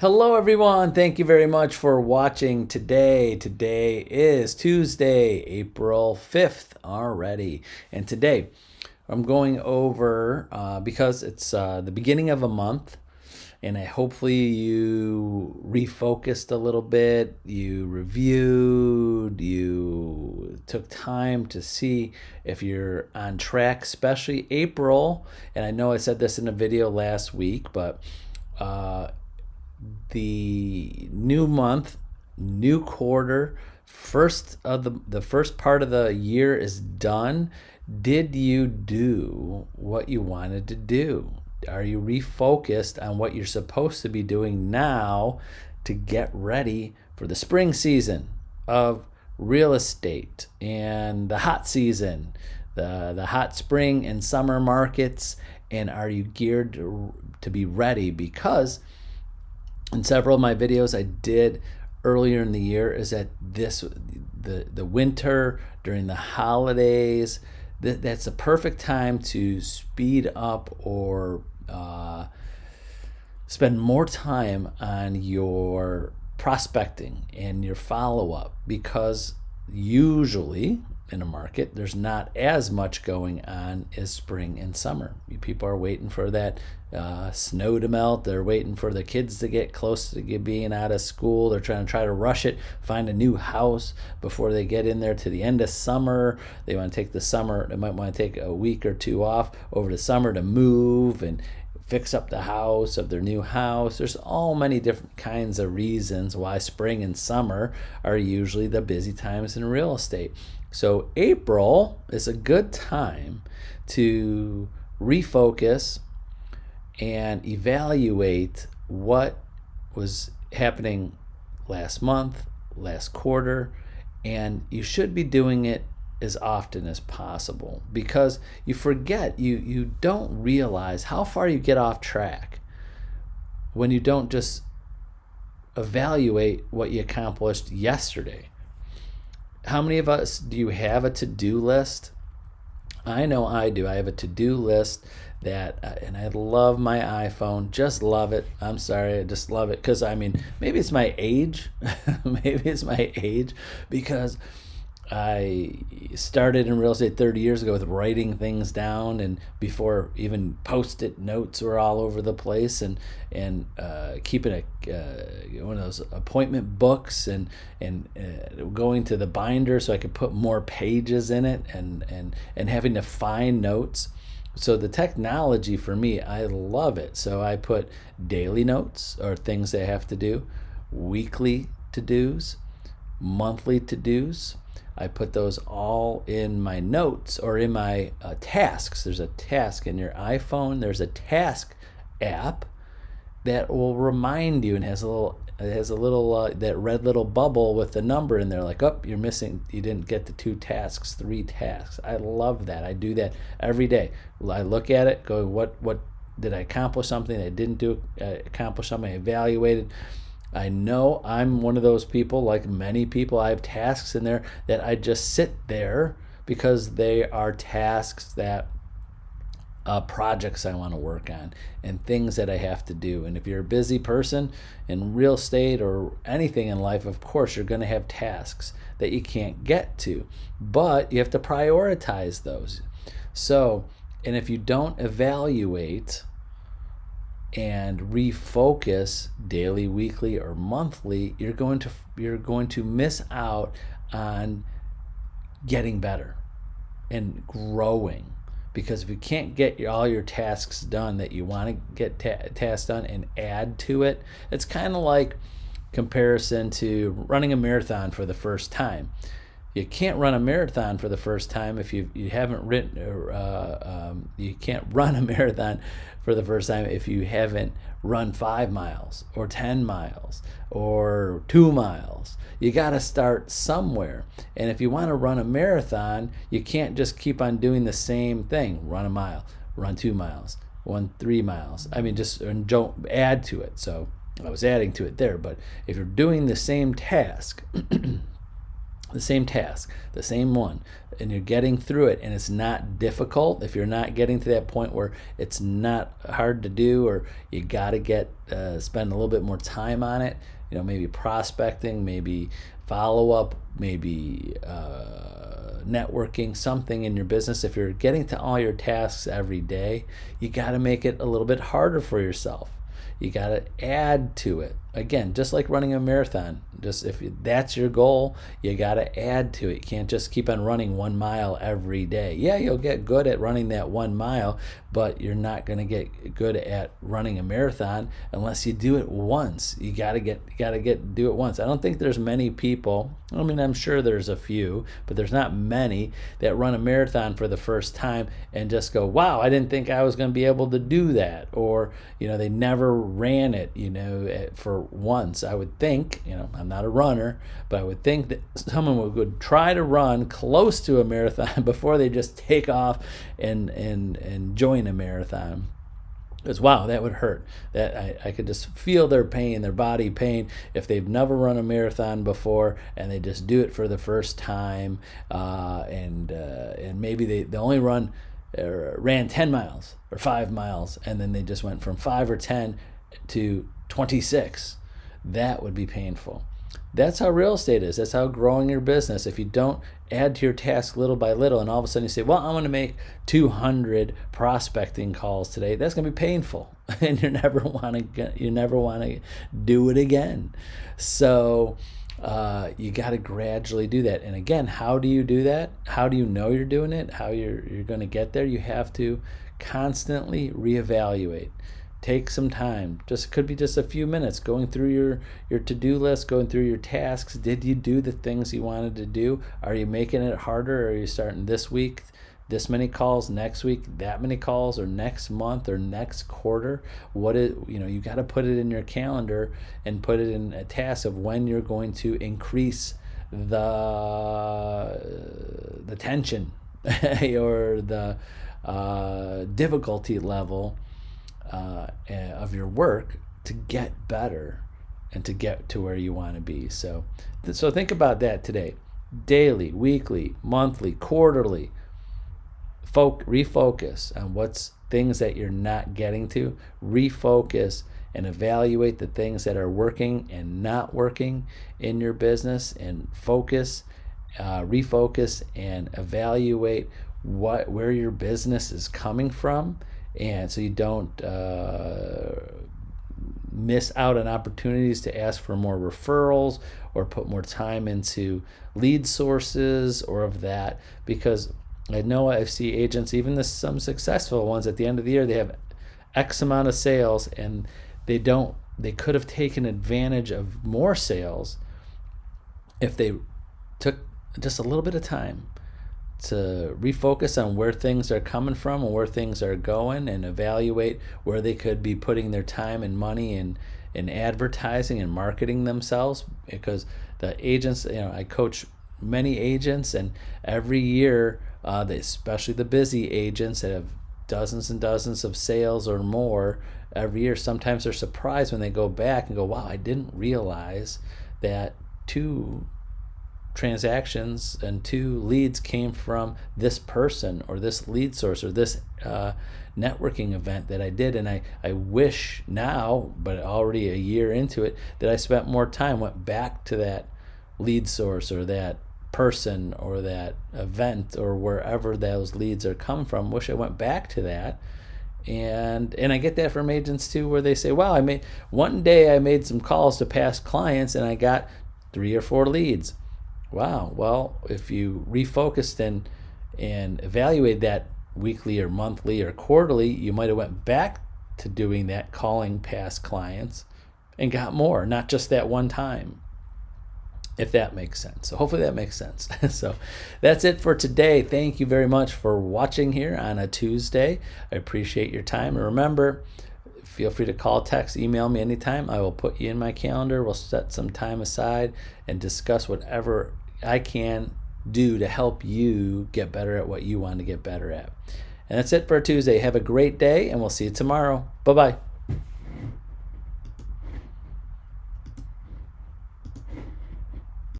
Hello, everyone. Thank you very much for watching today. Today is Tuesday, April 5th already. And today I'm going over, because it's the beginning of a month, and hopefully you refocused a little bit, you reviewed, you took time to see if you're on track, especially April. And I know I said this in a video last week, but the new month, new quarter, first of the first part of the year is done. Did you do what you wanted to do? Are you refocused on what you're supposed to be doing now to get ready for the spring season of real estate and the hot season, the hot spring and summer markets? And are you geared to be ready? Because in several of my videos I did earlier in the year is that the winter during the holidays, that's the perfect time to speed up or spend more time on your prospecting and your follow-up, because usually in a market there's not as much going on as spring and summer. People are waiting for that snow to melt. They're waiting for the kids to get close to being out of school. They're trying to rush it, find a new house before they get in there to the end of summer. They want to take the summer, they might want to take a week or two off over the summer to move and fix up the house of their new house. There's all many different kinds of reasons why spring and summer are usually the busy times in real estate. So April is a good time to refocus and evaluate what was happening last month, last quarter, and you should be doing it as often as possible, because you forget, you don't realize how far you get off track when you don't just evaluate what you accomplished yesterday. How many of us do you have a to-do list? I know I do. I have a to-do list that, and I love my iPhone, just love it. I'm sorry, I just love it because, maybe it's my age. Maybe it's my age, because I started in real estate 30 years ago with writing things down, and before even post-it notes were all over the place, and keeping one of those appointment books and going to the binder so I could put more pages in it, and having to find notes. So the technology for me, I love it. So I put daily notes or things I have to do, weekly to-dos, monthly to-dos. I put those all in my notes or in my tasks. There's a task in your iPhone. There's a task app that will remind you, and has a little that red little bubble with the number in there, like, oh, you're missing, you didn't get the 2 tasks, 3 tasks. I love that. I do that every day. I look at it, go, what did I accomplish? Something I didn't do, accomplish something, I evaluated. I know I'm one of those people, like many people. I have tasks in there that I just sit there because they are tasks that projects I want to work on and things that I have to do. And if you're a busy person in real estate or anything in life, of course you're going to have tasks that you can't get to, but you have to prioritize those. So, and if you don't evaluate and refocus daily, weekly, or monthly, you're going to miss out on getting better and growing. Because if you can't get all your tasks done that you want to get tasks done and add to it, it's kind of like comparison to running a marathon for the first time. You can't run a marathon for the first time if you haven't written, you can't run a marathon for the first time if you haven't run 5 miles or 10 miles or 2 miles. You got to start somewhere. And if you want to run a marathon, you can't just keep on doing the same thing. Run a mile, run 2 miles, run 3 miles. And don't add to it. So I was adding to it there. But if you're doing the same task, the same task, the same one, and you're getting through it and it's not difficult, if you're not getting to that point where it's not hard to do, or you got to spend a little bit more time on it, maybe prospecting, maybe follow up, maybe networking, something in your business. If you're getting to all your tasks every day, you got to make it a little bit harder for yourself. You got to add to it. Again, just like running a marathon, just if that's your goal, you got to add to it. You can't just keep on running 1 mile every day. Yeah, you'll get good at running that 1 mile, but you're not going to get good at running a marathon unless you do it once. You got to do it once. I don't think there's many people. I mean, I'm sure there's a few, but there's not many that run a marathon for the first time and just go, "Wow, I didn't think I was going to be able to do that," or they never ran it, for once. I would think, I'm not a runner, but I would think that someone would try to run close to a marathon before they just take off and join a marathon. Because wow, that would hurt. That I could just feel their pain, their body pain, if they've never run a marathon before and they just do it for the first time, and maybe they only ran 10 miles or 5 miles, and then they just went from 5 or 10 to 26. That would be painful. That's how real estate is. That's how growing your business. If you don't add to your task little by little, and all of a sudden you say, "Well, I'm going to make 200 prospecting calls today," that's going to be painful, and you never want to do it again. So you got to gradually do that. And again, how do you do that? How do you know you're doing it? How you're going to get there? You have to constantly reevaluate. Take some time. Could be just a few minutes going through your to-do list, going through your tasks. Did you do the things you wanted to do? Are you making it harder? Are you starting this week this many calls, next week that many calls, or next month or next quarter? You got to put it in your calendar and put it in a task of when you're going to increase the tension or the difficulty level of your work to get better and to get to where you want to be. So think about that today. Daily, weekly, monthly, quarterly. Refocus on what's things that you're not getting to. Refocus and evaluate the things that are working and not working in your business, and refocus and evaluate where your business is coming from, and so you don't miss out on opportunities to ask for more referrals or put more time into lead sources or of that. Because I know I see agents, even some successful ones, at the end of the year they have X amount of sales, and they could have taken advantage of more sales if they took just a little bit of time to refocus on where things are coming from and where things are going, and evaluate where they could be putting their time and money in advertising and marketing themselves. Because the agents, I coach many agents, and every year, especially the busy agents that have dozens and dozens of sales or more every year, sometimes they're surprised when they go back and go, "Wow, I didn't realize that 2 transactions and 2 leads came from this person or this lead source or this networking event that I did." And I wish now, but already a year into it, that I spent more time, went back to that lead source or that person or that event or wherever those leads are come from. Wish I went back to that. And I get that from agents too, where they say, "Wow, one day I made some calls to past clients and I got 3 or 4 leads." Wow. Well, if you refocused and evaluated that weekly or monthly or quarterly, you might have went back to doing that, calling past clients, and got more, not just that one time, if that makes sense. So hopefully that makes sense. So that's it for today. Thank you very much for watching here on a Tuesday. I appreciate your time. And remember, feel free to call, text, email me anytime. I will put you in my calendar. We'll set some time aside and discuss whatever I can do to help you get better at what you want to get better at. And that's it for Tuesday. Have a great day, and we'll see you tomorrow. Bye-bye.